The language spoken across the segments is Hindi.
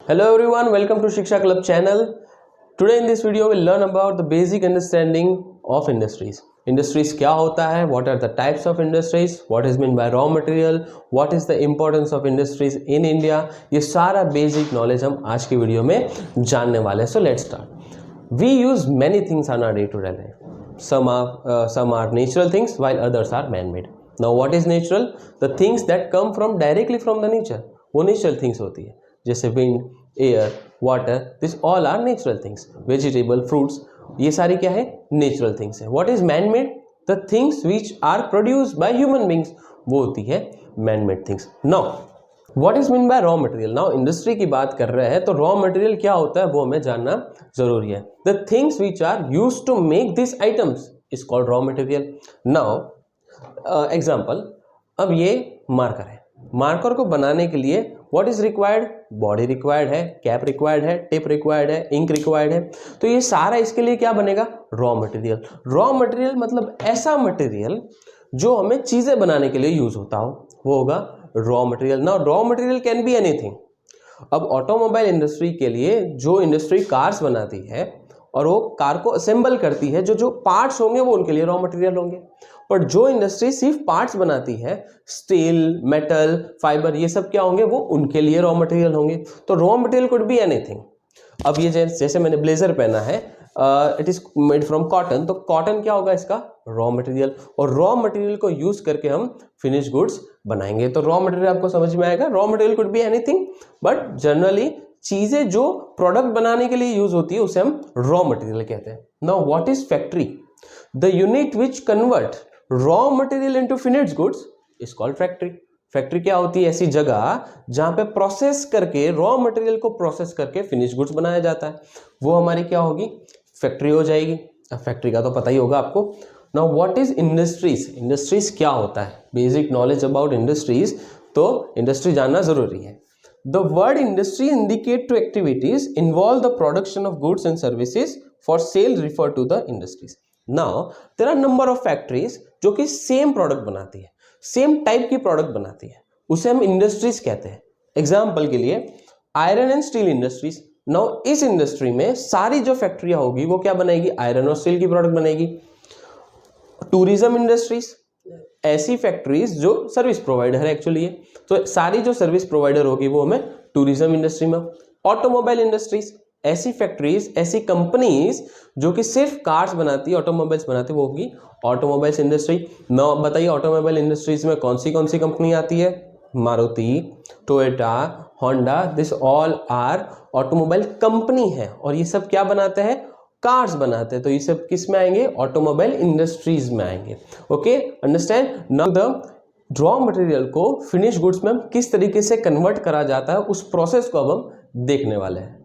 Hello everyone, welcome to Shiksha Club channel. Today in this video we'll learn about the basic understanding of industries. Industries क्या होता है? What are the types of industries? What is meant by raw material? What is the importance of industries in India? ये सारा basic knowledge हम आज की वीडियो में जानने वाले हैं. So let's start. We use many things on our day-to-day life. Some are natural things while others are man-made. Now what is natural? The things that come directly from the nature. वो natural things होती है जैसे wind, air, water, this all are natural things. Vegetable, fruits, ये सारी क्या है? नेचुरल थिंग्स है. What is man made? The things which are produced by human beings, वो होती है man made things. Now what is mean by raw material? Now industry की बात कर रहे हैं तो रॉ मटेरियल क्या होता है वो हमें जानना जरूरी है. The things which are used to make this items is called raw material. Now example, अब ये मार्कर है. मार्कर को बनाने के लिए what is required? Body required है, कैप रिक्वायर्ड है, टिप रिक्वायर्ड है, इंक रिक्वायर्ड है. तो ये सारा इसके लिए क्या बनेगा? Raw material. रॉ मटेरियल मतलब ऐसा मटेरियल जो हमें चीजें बनाने के लिए यूज होता हो, वो होगा raw material. Now raw material can be anything. अब ऑटोमोबाइल इंडस्ट्री के लिए जो इंडस्ट्री कार्स बनाती है और वो कार को असेंबल करती है, जो पार्ट्स होंगे वो उनके लिए रॉ मटेरियल होंगे. पर जो इंडस्ट्री सिर्फ पार्ट्स बनाती है, स्टील, मेटल, फाइबर, ये सब क्या होंगे? वो उनके लिए रॉ मटेरियल होंगे. तो raw material could be anything. अब ये जैसे मैंने ब्लेजर पहना है, it is made from cotton, तो कॉटन क्या होगा? इसका रॉ मटेरियल. और रॉ मटेरियल को यूज करके हम फिनिश गुड्स बनाएंगे. तो रॉ मटेरियल आपको समझ में आएगा. Raw material could be anything, but generally चीजें जो प्रोडक्ट बनाने के लिए यूज होती है उसे हम रॉ मटेरियल कहते हैं. Now what is factory? The unit which convert raw material into finished goods is called factory. Factory क्या होती है? ऐसी जगह जहां पे प्रोसेस करके रॉ मटेरियल को प्रोसेस करके फिनिश गुड्स बनाया जाता है, वो हमारी क्या होगी? फैक्ट्री हो जाएगी. अब फैक्ट्री का तो पता ही होगा आपको. Now what is industries? Industries क्या होता है? बेसिक नॉलेज अबाउट इंडस्ट्रीज, तो इंडस्ट्री जानना जरूरी है. The word industry indicate to activities involve the production of goods and services for sale refer to the industries. Now there are number of factories जो कि सेम प्रोडक्ट बनाती है, सेम टाइप की प्रोडक्ट बनाती है, उसे हम इंडस्ट्रीज कहते हैं. एग्जाम्पल के लिए iron and steel industries. Now इस इंडस्ट्री में सारी जो फैक्ट्रियां होगी वो क्या बनाएगी? आयरन और स्टील की प्रोडक्ट बनाएगी. टूरिज्म इंडस्ट्रीज, ऐसी फैक्ट्रीज जो सर्विस प्रोवाइडर है एक्चुअली है, तो सारी जो सर्विस प्रोवाइडर होगी वो हमें टूरिज्म इंडस्ट्री में. ऑटोमोबाइल इंडस्ट्रीज, ऐसी फैक्ट्रीज, ऐसी कंपनीज जो कि सिर्फ कार्स बनाती है, ऑटोमोबाइल्स बनाती है, वो होगी ऑटोमोबाइल्स इंडस्ट्री. नाउ बताइए ऑटोमोबाइल इंडस्ट्रीज में कौन सी कंपनी आती है? Maruti, Toyota, Honda, this all are automobile company है. और ये सब क्या बनाते हैं? कार्स बनाते हैं. तो ये सब किस में आएंगे? ऑटोमोबाइल इंडस्ट्रीज में आएंगे. Okay, understand. Now the raw material को फिनिश गुड्स में किस तरीके से कन्वर्ट करा जाता है, उस प्रोसेस को अब हम देखने वाले हैं.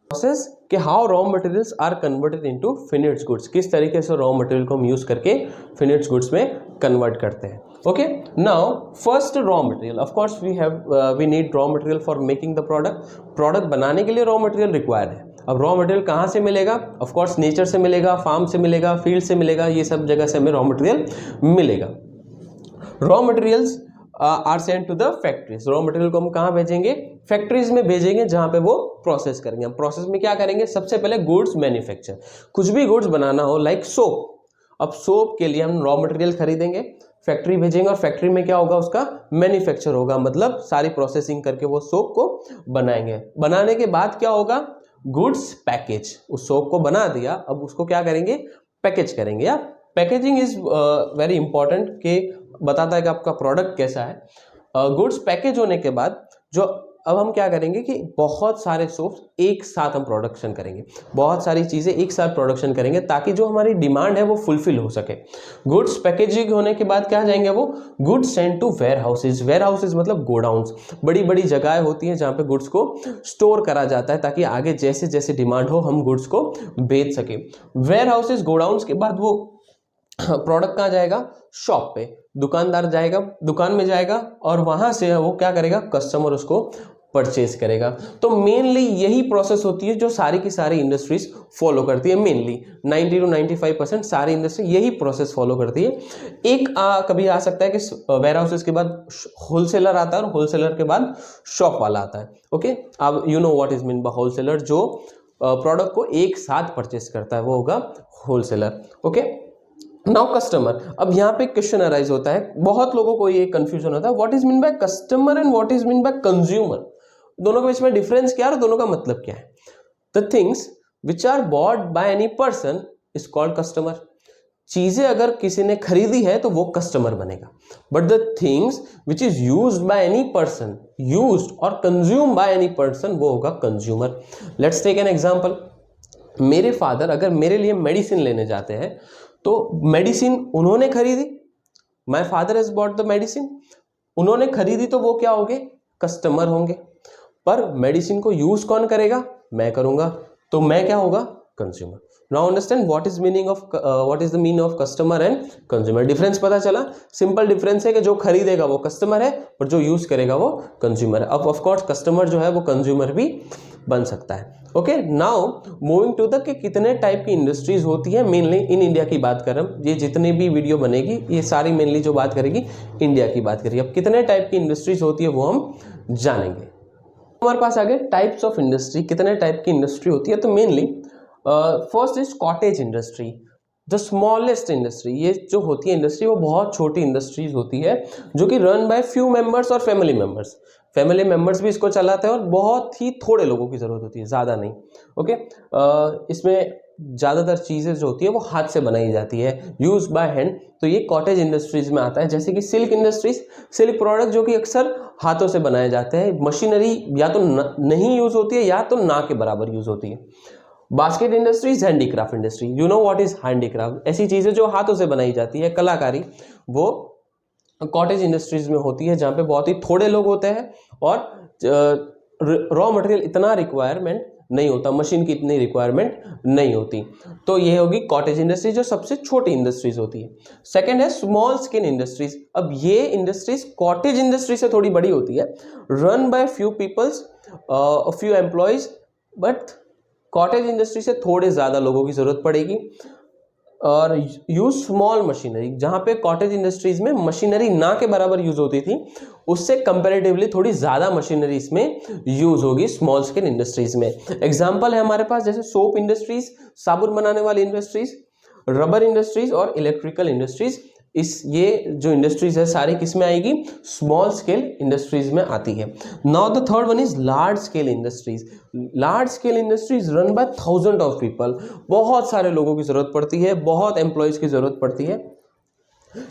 प्रोसेस कि how raw materials are converted into finished goods, किस तरीके से रॉ मटेरियल को हम यूज करके फिनिश्ड गुड्स में कन्वर्ट करते हैं. Okay, now first raw material. Of course we need raw material for making the product बनाने के लिए रॉ मटेरियल रिक्वायर्ड है. अब रॉ मटेरियल कहाँ से मिलेगा? ऑफ कोर्स नेचर से मिलेगा, फार्म से मिलेगा, फील्ड से मिलेगा, ये सब जगह से हमें रॉ मटेरियल मिलेगा. Raw materials are sent to the factories. Raw material को हम कहाँ भेजेंगे? फैक्ट्रीज में भेजेंगे जहां पे वो प्रोसेस करेंगे. हम प्रोसेस में क्या करेंगे? सबसे पहले गुड्स मैन्युफैक्चर. कुछ भी गुड्स बनाना हो लाइक सोप, अब सोप के लिए हम रॉ मटेरियल खरीदेंगे, फैक्ट्री भेजेंगे और फैक्ट्री में क्या होगा? उसका मैन्युफैक्चर होगा, मतलब सारी प्रोसेसिंग करके वो सोप को बनाएंगे. बनाने के बाद क्या होगा? Goods package. उस सोप को बना दिया, अब उसको क्या करेंगे? पैकेज करेंगे. या पैकेजिंग इज वेरी इंपॉर्टेंट, कि बताता है कि आपका प्रोडक्ट कैसा है. गुड्स पैकेज होने के बाद जो अब हम क्या करेंगे कि बहुत सारे सोप्स एक साथ हम प्रोडक्शन करेंगे, बहुत सारी चीज़ें एक साथ प्रोडक्शन करेंगे ताकि जो हमारी डिमांड है वो फुलफिल हो सके. गुड्स पैकेजिंग होने के बाद क्या जाएंगे? वो goods send to warehouses. Warehouses मतलब गोडाउन्स, बड़ी बड़ी जगह होती हैं जहाँ पे गुड्स को स्टोर करा जाता है ताकि आगे जैसे जैसे डिमांड हो हम गुड्स को बेच सके. वेयर हाउसेज, गोडाउन्स के बाद वो प्रोडक्ट कहाँ जाएगा? शॉप पे. दुकानदार जाएगा, दुकान में जाएगा और वहां से वो क्या करेगा? कस्टमर उसको परचेज करेगा। तो मेनली यही प्रोसेस होती है जो सारी की सारी इंडस्ट्रीज फॉलो करती है। मेनली 90 to 95% सारी इंडस्ट्री यही प्रोसेस फॉलो करती है। एक कभी आ सकता है कि वेयर हाउसेस के बाद होलसेलर आता है और होलसेलर के बाद शॉप वाला आता है। ओके, अब you know what is mean bye wholesaler, जो प्रोडक्ट को एक साथ परचेस करता है वो होगा होलसेलर। Okay, now customer. अब यहाँ पे क्वेश्चन अराइज होता है, बहुत लोगों को ये कंफ्यूजन होता है, what is mean by customer and what is mean by consumer. दोनों के बीच में डिफरेंस क्या है और दोनों का मतलब क्या है। The things which are bought by any person is called customer. चीजें अगर किसी ने खरीदी है तो वो कस्टमर बनेगा। But the things which is used by any person, used और कंज्यूम बाय एनी पर्सन, वो होगा consumer. Let's take an example. मेरे फादर अगर मेरे लिए मेडिसिन लेने जाते हैं तो मेडिसिन उन्होंने खरीदी, my father has bought the medicine, उन्होंने खरीदी तो वो क्या होंगे, कस्टमर होंगे। पर मेडिसिन को यूज कौन करेगा, मैं करूंगा, तो मैं क्या होगा, consumer. Now understand what is the meaning of customer and consumer. Difference पता चला, सिंपल डिफरेंस है कि जो खरीदेगा वो कस्टमर है और जो यूज करेगा वो कंज्यूमर है। अब ऑफ कोर्स कस्टमर जो है वो कंज्यूमर भी बन सकता है। Okay, now moving to the कि कितने टाइप की इंडस्ट्रीज होती है। मेनली इन इंडिया की बात कर रहा हूँ, ये जितने भी वीडियो बनेगी ये सारी मेनली जो बात करेगी इंडिया की बात करेगी। अब कितने टाइप की इंडस्ट्रीज होती है वो हम जानेंगे। हमारे पास आगे टाइप्स ऑफ इंडस्ट्री, कितने टाइप की इंडस्ट्री होती है। तो mainly first is cottage industry, the smallest industry. ये जो होती है इंडस्ट्री वो बहुत छोटी इंडस्ट्रीज होती है जो कि रन बाय फ्यू मेंबर्स और फैमिली मेंबर्स। फैमिली मेंबर्स भी इसको चलाते हैं और बहुत ही थोड़े लोगों की जरूरत होती है, ज़्यादा नहीं। ओके, इसमें ज़्यादातर चीज़ें जो होती है वो हाथ से बनाई जाती है, यूज बाय हैंड। तो ये कॉटेज इंडस्ट्रीज में आता है। जैसे कि सिल्क इंडस्ट्रीज, सिल्क प्रोडक्ट जो कि अक्सर हाथों से बनाए जाते हैं, मशीनरी या तो नहीं यूज होती है या तो ना के बराबर यूज होती है। Basket industries, handicraft industry, you know what is handicraft, ऐसी चीज़ें जो हाथों से बनाई जाती है, कलाकारी, वो कॉटेज इंडस्ट्रीज में होती है जहाँ पे बहुत ही थोड़े लोग होते हैं और रॉ मटेरियल इतना रिक्वायरमेंट नहीं होता, मशीन की इतनी रिक्वायरमेंट नहीं होती। तो ये होगी कॉटेज इंडस्ट्री जो सबसे छोटी इंडस्ट्रीज होती है। सेकंड है स्मॉल स्केल इंडस्ट्रीज। अब ये इंडस्ट्रीज कॉटेज इंडस्ट्री से थोड़ी बड़ी होती है, run by few peoples, few employees, but cottage industry से थोड़े ज़्यादा लोगों की ज़रूरत पड़ेगी। और यूज स्मॉल मशीनरी, जहाँ पे कॉटेज इंडस्ट्रीज में मशीनरी ना के बराबर यूज होती थी, उससे कंपैरेटिवली थोड़ी ज़्यादा मशीनरी इसमें यूज होगी स्मॉल स्केल इंडस्ट्रीज में। एग्जांपल है हमारे पास जैसे सोप इंडस्ट्रीज, साबुन बनाने वाली इंडस्ट्रीज, रबर इंडस्ट्रीज और इलेक्ट्रिकल इंडस्ट्रीज। ये जो इंडस्ट्रीज है सारी किस में आएगी, स्मॉल स्केल इंडस्ट्रीज में आती है। Now the third one is large scale industries. Large scale industries run by thousand of people, बहुत सारे लोगों की जरूरत पड़ती है, बहुत एम्प्लॉयज की जरूरत पड़ती है।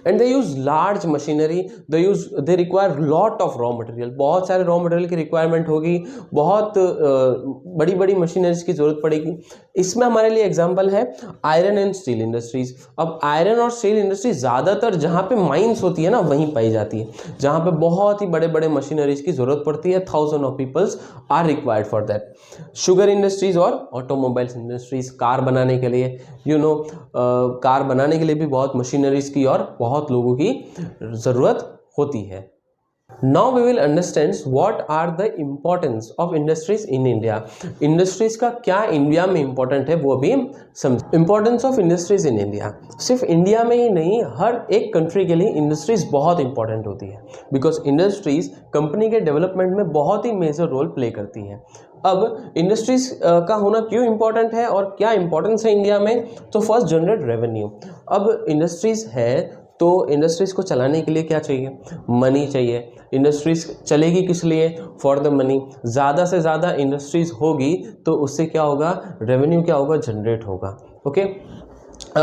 And they use large machinery, they require lot of raw material, बहुत सारे रॉ मटेरियल की रिक्वायरमेंट होगी, बहुत बड़ी बड़ी मशीनरीज की जरूरत पड़ेगी। इसमें हमारे लिए एग्जांपल है आयरन एंड स्टील इंडस्ट्रीज। अब आयरन और स्टील इंडस्ट्री ज़्यादातर जहाँ पे माइंस होती है ना वहीं पाई जाती है, जहाँ पे बहुत ही बड़े बड़े मशीनरीज की जरूरत पड़ती है, thousand of peoples are required for that. Sugar industries और ऑटोमोबाइल्स इंडस्ट्रीज, कार बनाने के लिए, कार बनाने के लिए भी बहुत मशीनरीज की और बहुत लोगों की जरूरत होती है। Now we will understand what are the importance of industries in India. Industries का क्या इंडिया में इंपॉर्टेंट है वो भी समझ। Importance of industries in India, सिर्फ इंडिया में ही नहीं, हर एक कंट्री के लिए इंडस्ट्रीज बहुत इंपॉर्टेंट होती है, बिकॉज इंडस्ट्रीज कंपनी के डेवलपमेंट में बहुत ही मेजर रोल प्ले करती है। अब इंडस्ट्रीज का होना क्यों इंपॉर्टेंट है और क्या इंपॉर्टेंस है इंडिया में, तो फर्स्ट जनरेट रेवेन्यू। अब इंडस्ट्रीज है तो इंडस्ट्रीज को चलाने के लिए क्या चाहिए, मनी चाहिए। इंडस्ट्रीज चलेगी किस लिए, फॉर द मनी। ज़्यादा से ज़्यादा इंडस्ट्रीज होगी तो उससे क्या होगा, रेवेन्यू क्या होगा, जनरेट होगा। Okay,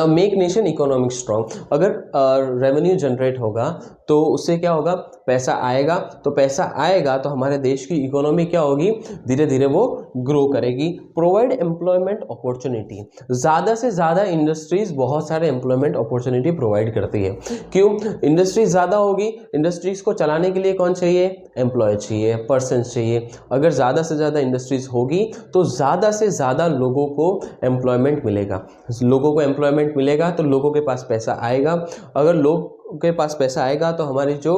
make nation economic strong. अगर रेवेन्यू जनरेट होगा तो उससे क्या होगा, पैसा आएगा, तो पैसा आएगा तो हमारे देश की इकोनॉमी क्या होगी, धीरे धीरे वो ग्रो करेगी। प्रोवाइड एम्प्लॉयमेंट अपॉर्चुनिटी, ज़्यादा से ज़्यादा इंडस्ट्रीज बहुत सारे एम्प्लॉयमेंट अपॉर्चुनिटी प्रोवाइड करती है। क्यों, इंडस्ट्रीज ज़्यादा होगी, इंडस्ट्रीज को चलाने के लिए कौन चाहिए, एम्प्लॉय चाहिए, पर्सन चाहिए। अगर ज़्यादा से ज़्यादा इंडस्ट्रीज होगी तो ज़्यादा से ज़्यादा लोगों को एम्प्लॉयमेंट मिलेगा, लोगों को एम्प्लॉयमेंट मिलेगा तो लोगों के पास पैसा आएगा। अगर लोग के पास पैसा आएगा तो हमारी जो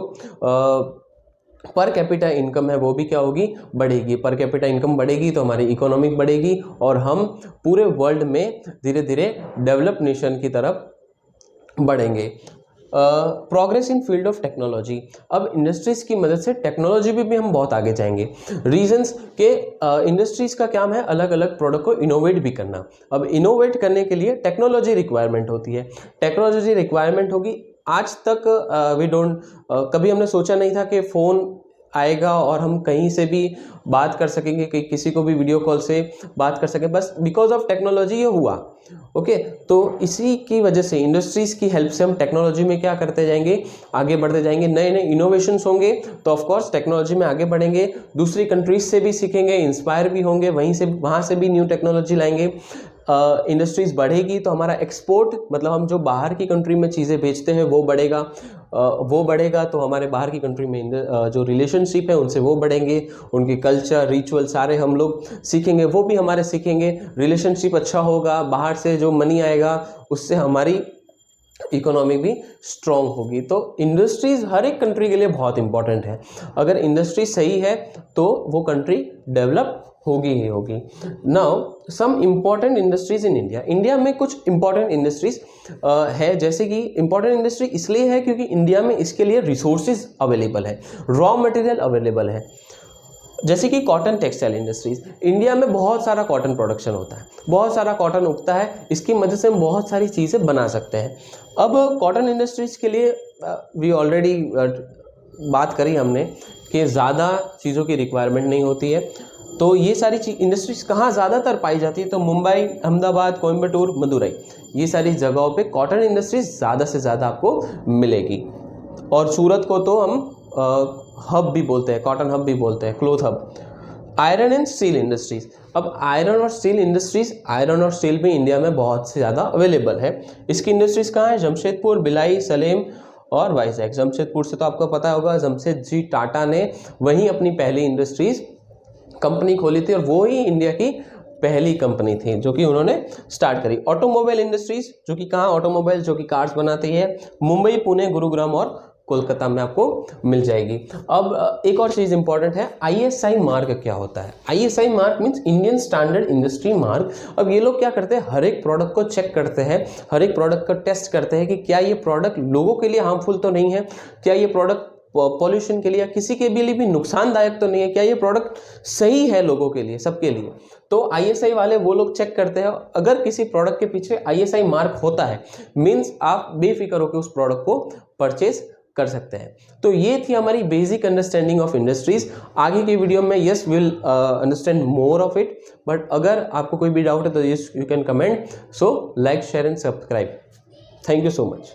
पर कैपिटा इनकम है वो भी क्या होगी, बढ़ेगी। पर कैपिटा इनकम बढ़ेगी तो हमारी इकोनॉमिक बढ़ेगी और हम पूरे वर्ल्ड में धीरे धीरे डेवलप नेशन की तरफ बढ़ेंगे। Progress in field of technology, अब इंडस्ट्रीज की मदद से टेक्नोलॉजी में भी हम बहुत आगे जाएंगे। रीजंस के इंडस्ट्रीज का काम है अलग अलग प्रोडक्ट को इनोवेट भी करना। अब इनोवेट करने के लिए टेक्नोलॉजी रिक्वायरमेंट होती है, टेक्नोलॉजी रिक्वायरमेंट होगी। आज तक कभी हमने सोचा नहीं था कि फ़ोन आएगा और हम कहीं से भी बात कर सकेंगे, कि किसी को भी वीडियो कॉल से बात कर सकें, बस बिकॉज ऑफ टेक्नोलॉजी ये हुआ। ओके, तो इसी की वजह से इंडस्ट्रीज़ की हेल्प से हम टेक्नोलॉजी में क्या करते जाएंगे, आगे बढ़ते जाएंगे। नए नए इनोवेशंस होंगे तो ऑफ कोर्स टेक्नोलॉजी में आगे बढ़ेंगे, दूसरी कंट्रीज से भी सीखेंगे, इंस्पायर भी होंगे, वहाँ से भी न्यू टेक्नोलॉजी लाएंगे। इंडस्ट्रीज़ बढ़ेगी तो हमारा एक्सपोर्ट, मतलब हम जो बाहर की कंट्री में चीज़ें बेचते हैं वो बढ़ेगा तो हमारे बाहर की कंट्री में जो रिलेशनशिप है उनसे वो बढ़ेंगे, उनकी कल्चर रिचुअल सारे हम लोग सीखेंगे, वो भी हमारे सीखेंगे। रिलेशनशिप अच्छा होगा, बाहर से जो मनी आएगा उससे हमारी इकोनॉमी भी स्ट्रॉन्ग होगी। तो इंडस्ट्रीज़ हर एक कंट्री के लिए बहुत इंपॉर्टेंट है। अगर इंडस्ट्री सही है तो वो कंट्री डेवलप होगी ही होगी। Now some important industries in India, India में कुछ इंपॉर्टेंट इंडस्ट्रीज है, जैसे कि इंपॉर्टेंट इंडस्ट्री इसलिए है क्योंकि इंडिया में इसके लिए रिसोर्सेज अवेलेबल है, रॉ मटेरियल अवेलेबल है। जैसे कि कॉटन टेक्सटाइल इंडस्ट्रीज, इंडिया में बहुत सारा कॉटन प्रोडक्शन होता है, बहुत सारा कॉटन उगता है, इसकी मदद से हम बहुत सारी चीज़ें बना सकते हैं। अब कॉटन इंडस्ट्रीज के लिए वी ऑलरेडी बात करी हमने कि ज़्यादा चीज़ों की रिक्वायरमेंट नहीं होती है। तो ये सारी इंडस्ट्रीज कहाँ ज़्यादातर पाई जाती है, तो मुंबई, अहमदाबाद, कोयम्बटूर, मदुरई, ये सारी जगहों पे कॉटन इंडस्ट्रीज ज़्यादा से ज़्यादा आपको मिलेगी। और सूरत को तो हम हब भी बोलते हैं, कॉटन हब भी बोलते हैं, cloth hub. Iron and steel industries, अब आयरन और स्टील इंडस्ट्रीज, आयरन और स्टील भी इंडिया में बहुत से ज़्यादा अवेलेबल है। इसकी इंडस्ट्रीज कहाँ है, जमशेदपुर, भिलाई, सलेम और वाइजैक। जमशेदपुर से तो आपको पता होगा, जमशेदजी टाटा ने वहीं अपनी पहली इंडस्ट्रीज कंपनी खोली थी और वो ही इंडिया की पहली कंपनी थी जो कि उन्होंने स्टार्ट करी। ऑटोमोबाइल इंडस्ट्रीज, जो कि कहाँ, ऑटोमोबाइल जो कि कार्स बनाती है, मुंबई, पुणे, गुरुग्राम और कोलकाता में आपको मिल जाएगी। अब एक और चीज़ इंपॉर्टेंट है, ISI मार्क क्या होता है। ISI mark means Indian standard industry mark. अब ये लोग क्या करते हैं, हर एक प्रोडक्ट को चेक करते हैं, हर एक प्रोडक्ट का टेस्ट करते हैं कि क्या ये प्रोडक्ट लोगों के लिए हार्मफुल तो नहीं है, क्या ये प्रोडक्ट पॉल्यूशन के लिए या किसी के लिए भी नुकसानदायक तो नहीं है, क्या ये प्रोडक्ट सही है लोगों के लिए, सबके लिए। तो ISI वाले वो लोग चेक करते हैं, अगर किसी प्रोडक्ट के पीछे ISI मार्क होता है मीन्स आप बेफिक्र होकर उस प्रोडक्ट को परचेज कर सकते हैं। तो ये थी हमारी बेसिक अंडरस्टैंडिंग ऑफ इंडस्ट्रीज। आगे की वीडियो में yes will understand more of it, but अगर आपको कोई भी डाउट है तो yes you can comment. So like, share and subscribe. Thank you so much.